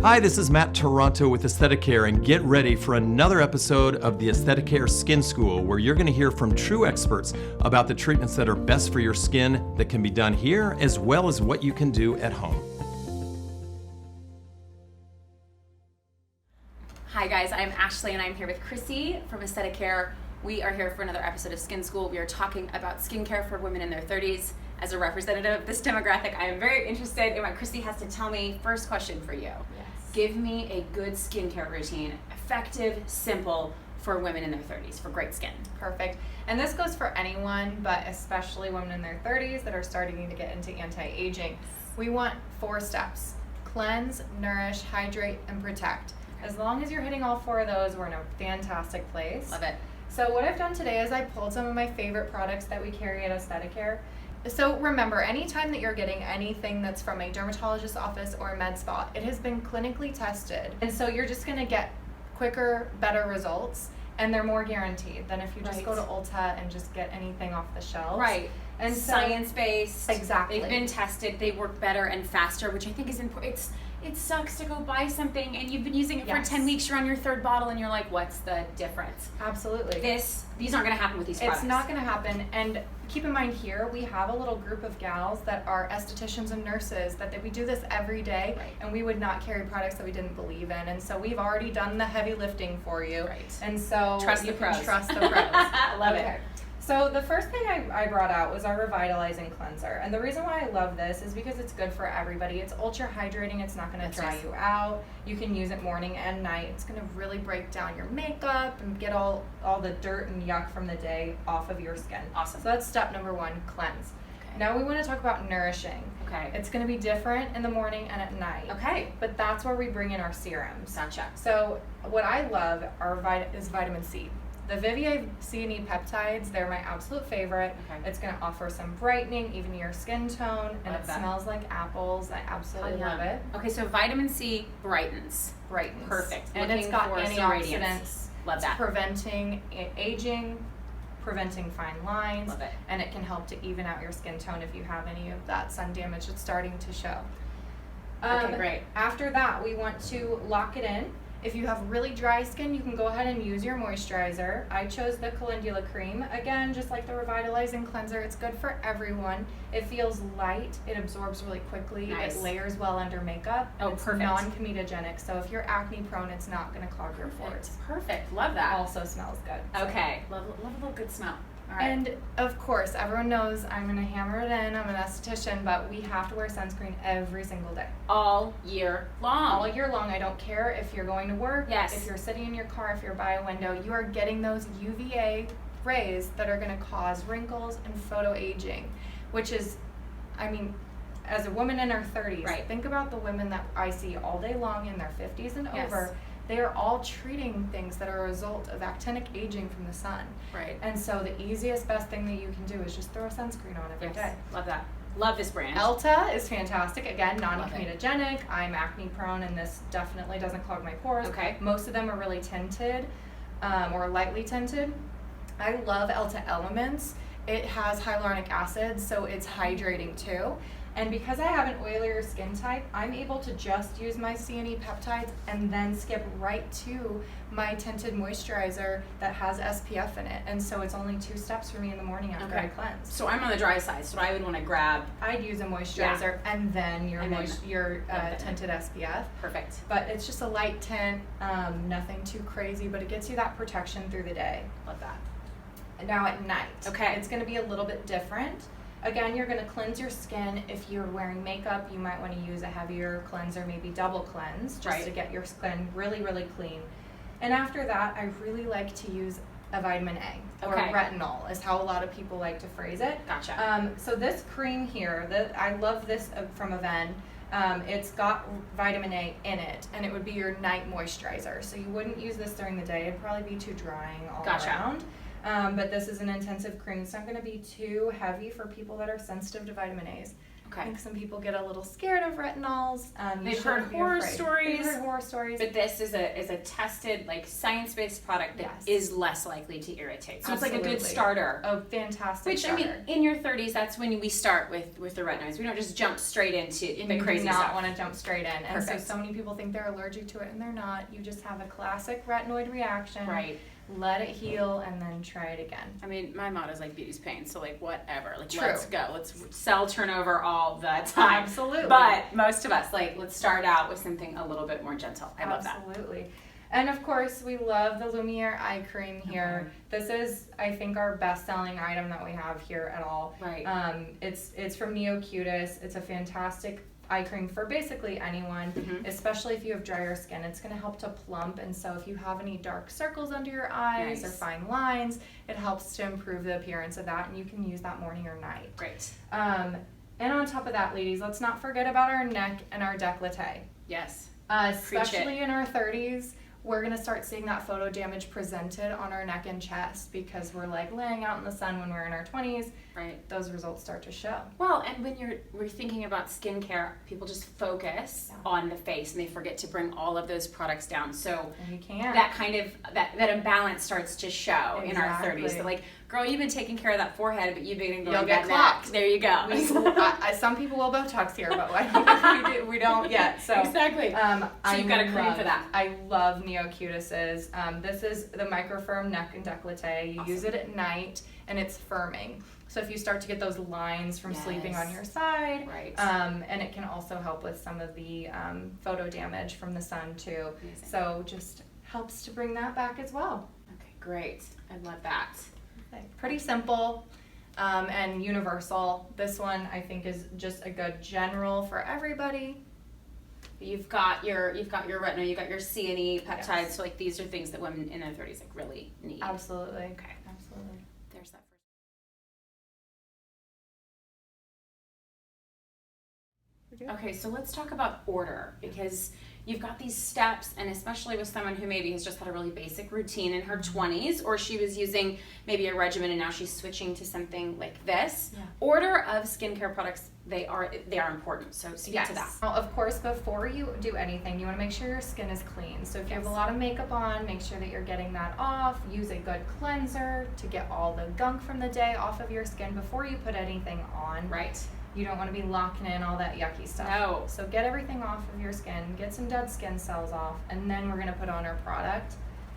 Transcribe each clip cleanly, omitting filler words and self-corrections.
Hi, this is Matt Toronto with AesthetiCare, and get ready for another episode of the AesthetiCare Skin School, where you're going to hear from true experts about the treatments that are best for your skin that can be done here, as well as what you can do at home. Hi guys, I'm Ashley and I'm here with Chrissy from AesthetiCare. We are here for another episode of Skin School. We are talking about skincare for women in their 30s. As a representative of this demographic, I am very interested in what Chrissy has to tell me. First question for you. Yes. Give me a good skincare routine, effective, simple, for women in their 30s, for great skin. Perfect. And this goes for anyone, but especially women in their 30s that are starting to get into anti-aging. We want 4 steps: cleanse, nourish, hydrate, and protect. As long as you're hitting all 4 of those, we're in a fantastic place. Love it. So what I've done today is I pulled some of my favorite products that we carry at AesthetiCare. So remember, anytime that you're getting anything that's from a dermatologist's office or a med spa, it has been clinically tested. And so you're just going to get quicker, better results, and they're more guaranteed than if you just go to Ulta and just get anything off the shelves. Right. And so, science-based. Exactly. They've been tested. They work better and faster, which I think is important. It sucks to go buy something and you've been using it for 10 weeks, you're on your 3rd bottle and you're like, what's the difference? Absolutely. These aren't going to happen with these products. It's not going to happen. And keep in mind here, we have a little group of gals that are estheticians and nurses that we do this every day, and we would not carry products that we didn't believe in. And so we've already done the heavy lifting for you. Right. And so trust you the can pros. Trust the pros. Love it. So the first thing I brought out was our Revitalizing Cleanser. And the reason why I love this is because it's good for everybody. It's ultra hydrating. It's not going to dry you out. You can use it morning and night. It's going to really break down your makeup and get all the dirt and yuck from the day off of your skin. Awesome. So that's step number 1, cleanse. Okay. Now we want to talk about nourishing. Okay. It's going to be different in the morning and at night. Okay. But that's where we bring in our serums. Gotcha. So what I love is vitamin C. The Vivier C&E peptides, they're my absolute favorite. Okay. It's going to offer some brightening, even your skin tone, and it smells like apples. I absolutely love it. Okay, so vitamin C brightens. Perfect. And it's got antioxidants. Love that. Preventing aging, preventing fine lines. Love it. And it can help to even out your skin tone if you have any of that sun damage that's starting to show. Okay, great. After that, we want to lock it in. If you have really dry skin, you can go ahead and use your moisturizer. I chose the Calendula cream. Again, just like the Revitalizing Cleanser, it's good for everyone. It feels light. It absorbs really quickly. Nice. It layers well under makeup. Oh, it's perfect. non-comedogenic, so if you're acne prone, it's not going to clog your pores. Perfect. Love that. Also smells good. Okay. Love a little good smell. All right. And of course, everyone knows I'm going to hammer it in. I'm an esthetician, but we have to wear sunscreen every single day. All year long. All year long. I don't care if you're going to work, yes. if you're sitting in your car, if you're by a window, you are getting those UVA rays that are going to cause wrinkles and photo aging, which is, I mean, as a woman in her 30s, think about the women that I see all day long in their 50s and over. They are all treating things that are a result of actinic aging from the sun. Right. And so the easiest, best thing that you can do is just throw a sunscreen on every day. Love that. Love this brand. Elta is fantastic. Again, non-comedogenic. I'm acne prone, and this definitely doesn't clog my pores. Okay. Most of them are really tinted or lightly tinted. I love Elta Elements. It has hyaluronic acid, so it's hydrating too. And because I have an oilier skin type, I'm able to just use my C&E peptides and then skip right to my tinted moisturizer that has SPF in it. And so it's only 2 steps for me in the morning after I cleanse. So I'm on the dry side, so I would want to grab... I'd use a moisturizer and then your tinted SPF. Perfect. But it's just a light tint, nothing too crazy, but it gets you that protection through the day. Love that. And now at night, it's going to be a little bit different. Again, you're going to cleanse your skin. If you're wearing makeup, you might want to use a heavier cleanser, maybe double cleanse, just to get your skin really, really clean. And after that, I really like to use a vitamin A, or retinol is how a lot of people like to phrase it. Gotcha. So this cream here, I love this from Aven. It's got vitamin A in it, and it would be your night moisturizer. So you wouldn't use this during the day. It'd probably be too drying all around. But this is an intensive cream. It's not going to be too heavy for people that are sensitive to vitamin A's. I think some people get a little scared of retinols. They've heard horror stories. They've heard horror stories. But this is a tested, like, science-based product that is less likely to irritate. So Absolutely. it's like a good starter. A fantastic starter. starter. I mean, in your 30s, that's when we start with the retinoids. We don't just jump straight into the crazy stuff. You do not stuff. want to jump straight in. And Perfect. so many people think they're allergic to it, and they're not. You just have a classic retinoid reaction. Right. Let it heal, and then try it again. I mean, my motto is like beauty's pain, so like whatever. Like, True. let's go. Let's cell turnover all the time. Absolutely. But most of us, like, let's start out with something a little bit more gentle. I love that. Absolutely. And of course, we love the Lumiere eye cream here. This is, I think, our best-selling item that we have here at all. Right. It's from NeoCutis. It's a fantastic eye cream for basically anyone, especially if you have drier skin. It's going to help to plump, and so if you have any dark circles under your eyes or fine lines, it helps to improve the appearance of that, and you can use that morning or night. Great. And on top of that, ladies, let's not forget about our neck and our décolleté. Yes. Especially in our 30s, we're going to start seeing that photo damage presented on our neck and chest because we're like laying out in the sun when we're in our 20s. Right. Those results start to show. Well, and when we're thinking about skincare, people just focus on the face and they forget to bring all of those products down. So you can. That kind of that imbalance starts to show in our 30s. So like, girl, you've been taking care of that forehead, but you've been ignoring that neck. There you go. Some people will Botox here, but we don't yet. So exactly. So you've got a cream for that. I love NeoCutis's. This is the microfirm neck and décolleté. You use it at night, and it's firming. So if you start to get those lines from sleeping on your side, and it can also help with some of the photo damage from the sun too. Amazing. So just helps to bring that back as well. Okay, great. I love that. Pretty simple and universal. This one I think is just a good general for everybody. You've got your retinol, you've got your C and E peptides. So like these are things that women in their 30s like really need. Absolutely. Okay. Absolutely. There's that first. Okay, so let's talk about order, because you've got these steps, and especially with someone who maybe has just had a really basic routine in her 20s, or she was using maybe a regimen and now she's switching to something like this. Order of skincare products, they are important. So speak to that. Well, of course, before you do anything, you want to make sure your skin is clean. So if you have a lot of makeup on, make sure that you're getting that off. Use a good cleanser to get all the gunk from the day off of your skin before you put anything on. Right. You don't want to be locking in all that yucky stuff. No. So get everything off of your skin, get some dead skin cells off, and then we're going to put on our product.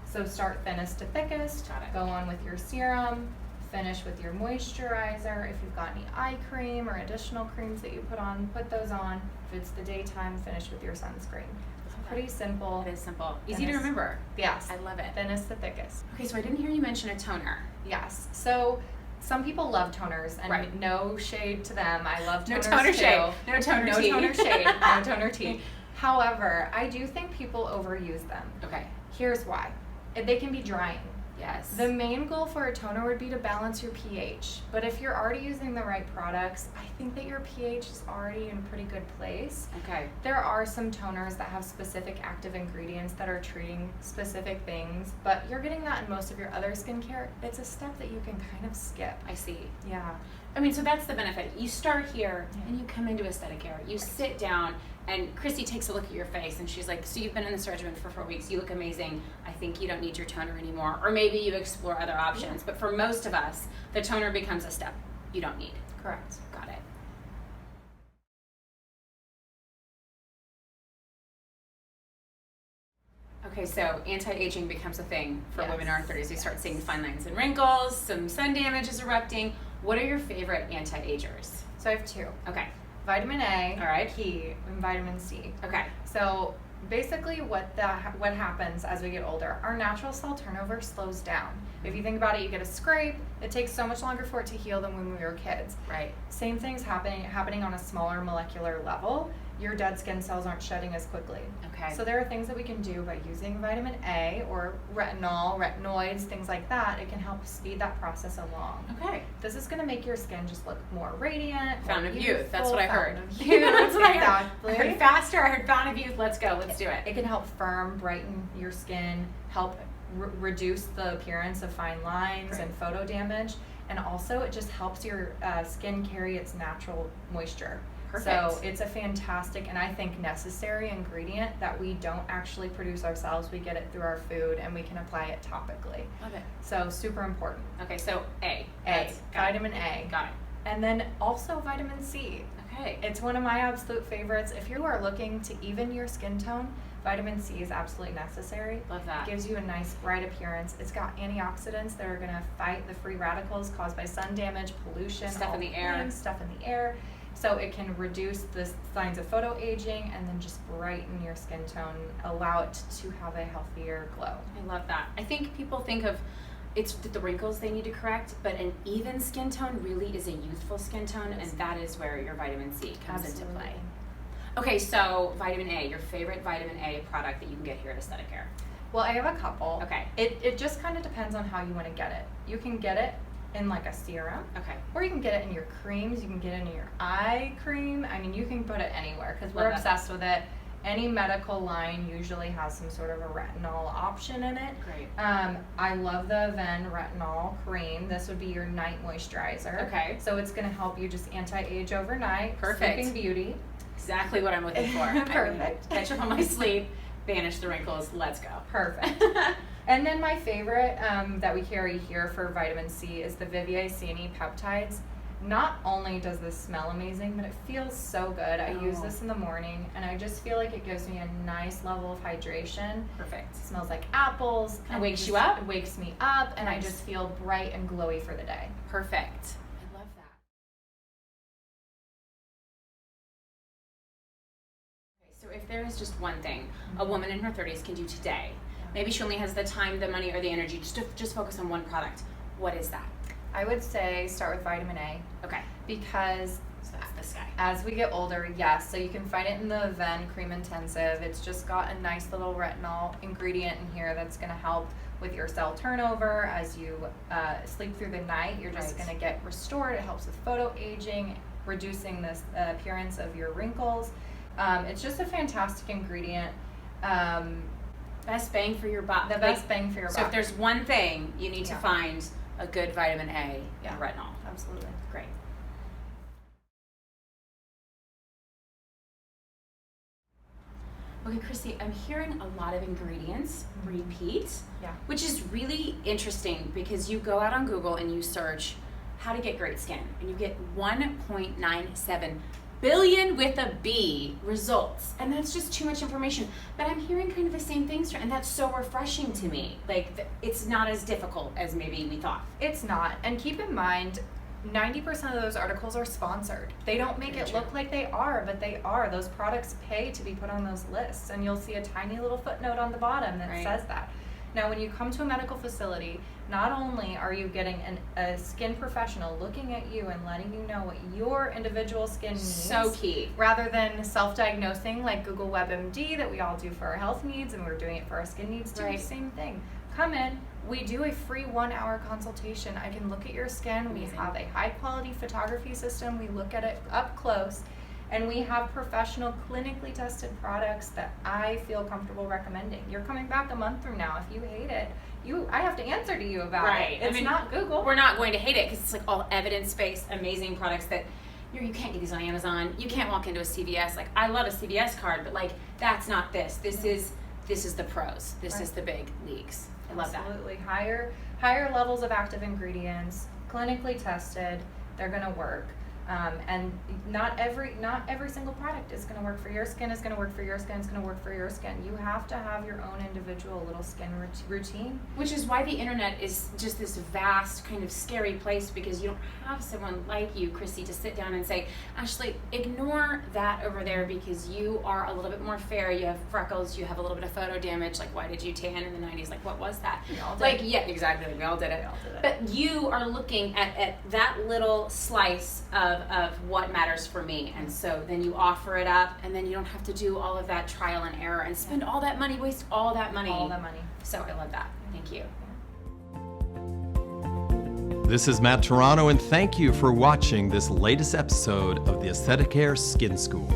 So start thinnest to thickest. Go on with your serum. Finish with your moisturizer. If you've got any eye cream or additional creams that you put on, put those on. If it's the daytime, finish with your sunscreen. It's pretty simple. It is simple. Easy to remember. Yes. I love it. Thinnest to thickest. Okay, so I didn't hear you mention a toner. Yes. So some people love toners, and no shade to them. I love toners No toner too. shade. No toner tea. No toner shade. No toner tea. However, I do think people overuse them. Okay. Here's why. They can be drying. Yes. The main goal for a toner would be to balance your pH. But if you're already using the right products, I think that your pH is already in a pretty good place. Okay. There are some toners that have specific active ingredients that are treating specific things, but you're getting that in most of your other skincare. It's a step that you can kind of skip. I see. Yeah. I mean, so that's the benefit. You start here and you come into AesthetiCare. You sit down and Chrissy takes a look at your face and she's like, so you've been in this regimen for 4 weeks. You look amazing. I think you don't need your toner anymore. Or maybe you explore other options. But for most of us, the toner becomes a step you don't need. Correct. Got it. Okay, so anti-aging becomes a thing for women in our 30s. We start seeing fine lines and wrinkles, some sun damage is erupting. What are your favorite anti-agers? So I have two. Okay. Vitamin A, all right, key, and vitamin C. Okay. So basically what happens as we get older, our natural cell turnover slows down. If you think about it, you get a scrape, it takes so much longer for it to heal than when we were kids. Right. Same thing's happening on a smaller molecular level. Your dead skin cells aren't shedding as quickly. Okay. So there are things that we can do by using vitamin A or retinol, retinoids, things like that. It can help speed that process along. Okay. This is going to make your skin just look more radiant. Fountain of youth. That's what I heard. Fountain of youth. That's what Exactly. I heard faster. I heard fountain of youth. Let's go. Let's do it. It can help firm, brighten your skin, help reduce the appearance of fine lines and photo damage. And also it just helps your skin carry its natural moisture. Perfect. So it's a fantastic and I think necessary ingredient that we don't actually produce ourselves. We get it through our food and we can apply it topically. Love it. So super important. Okay, so A. Vitamin A. Got it. And then also vitamin C. Okay. It's one of my absolute favorites. If you are looking to even your skin tone, vitamin C is absolutely necessary. Love that. It gives you a nice bright appearance. It's got antioxidants that are going to fight the free radicals caused by sun damage, pollution, Stuff in the air. Stuff in the air. So it can reduce the signs of photo aging and then just brighten your skin tone, allow it to have a healthier glow. I love that. I think people think of it's the wrinkles they need to correct, but an even skin tone really is a youthful skin tone, and that is where your vitamin C comes into play. Okay, so vitamin A, your favorite vitamin A product that you can get here at AesthetiCare. Well, I have a couple. Okay. It just kind of depends on how you want to get it. You can get it in like a serum. Okay. Or you can get it in your creams. You can get it in your eye cream. I mean, you can put it anywhere because we're Love that. obsessed with it. Any medical line usually has some sort of a retinol option in it. Great. I love the Ven retinol cream. This would be your night moisturizer. Okay. So it's going to help you just anti-age overnight. Perfect. Sleeping Beauty. Exactly what I'm looking for. Perfect. Catch up on my sleep, banish the wrinkles, let's go. Perfect. And then my favorite that we carry here for vitamin C is the Vivier C&E peptides. Not only does this smell amazing, but it feels so good. I use this in the morning, and I just feel like it gives me a nice level of hydration. Perfect. It smells like apples. It wakes you up? It wakes me up, and I Nice. just feel bright and glowy for the day. Perfect. I love that. Okay, so if there is just one thing a woman in her 30s can do today, maybe she only has the time, the money, or the energy just focus on one product, what is that? I would say start with vitamin A. Okay. Because So that's this guy. as we get older, yes, so you can find it in the Ven Cream Intensive. It's just got a nice little retinol ingredient in here that's going to help with your cell turnover as you sleep through the night. You're just Right. going to get restored. It helps with photo aging, reducing the appearance of your wrinkles. It's just a fantastic ingredient. Best bang for your buck. The best bang for your So buck. if there's one thing you need to Yeah. find a good vitamin A and retinol. Absolutely. Great. Okay, Chrissy, I'm hearing a lot of ingredients repeat, Yeah. which is really interesting because you go out on Google and you search how to get great skin, and you get 1.97 billion with a B results, and that's just too much information. But I'm hearing kind of the same things, and that's so refreshing to me. Like, it's not as difficult as maybe we thought. It's not. And keep in mind, 90% of those articles are sponsored. They don't make Very it true. look like they are, but they are. Those products pay to be put on those lists, and you'll see a tiny little footnote on the bottom that Right. says that. Now, when you come to a medical facility, not only are you getting a skin professional looking at you and letting you know what your individual skin needs, So key. rather than self-diagnosing like Google WebMD that we all do for our health needs, and we're doing it for our skin needs too. Right. Same thing. Come in. We do a free 1-hour consultation. I can look at your skin. Amazing. We have a high-quality photography system. We look at it up close, and we have professional, clinically tested products that I feel comfortable recommending. You're coming back a month from now. If you hate it, I have to answer to you about Right. it. It's not Google. We're not going to hate it because it's like all evidence-based, amazing products that you can't get these on Amazon. You can't walk into a CVS. Like, I love a CVS card, but like, that's not this. This is the pros. This is the big leagues. I love that. Absolutely. Higher levels of active ingredients, clinically tested. They're going to work. And not every single product is going to work for your skin. Is going to work for your skin. Is going to work for your skin. You have to have your own individual little skin routine. Which is why the internet is just this vast kind of scary place, because you don't have someone like you, Chrissy, to sit down and say, Ashley, ignore that over there because you are a little bit more fair. You have freckles. You have a little bit of photo damage. Like, why did you tan in the 90s? Like, what was that? We all did. Like, yeah, exactly. We all did it. We all did it. But you are looking at that little slice of what matters for me, and so then you offer it up, and then you don't have to do all of that trial and error and spend all that money, waste all that money. All the money. So I love that. Thank you. This is Matt Toronto, and thank you for watching this latest episode of the AesthetiCare Skin School.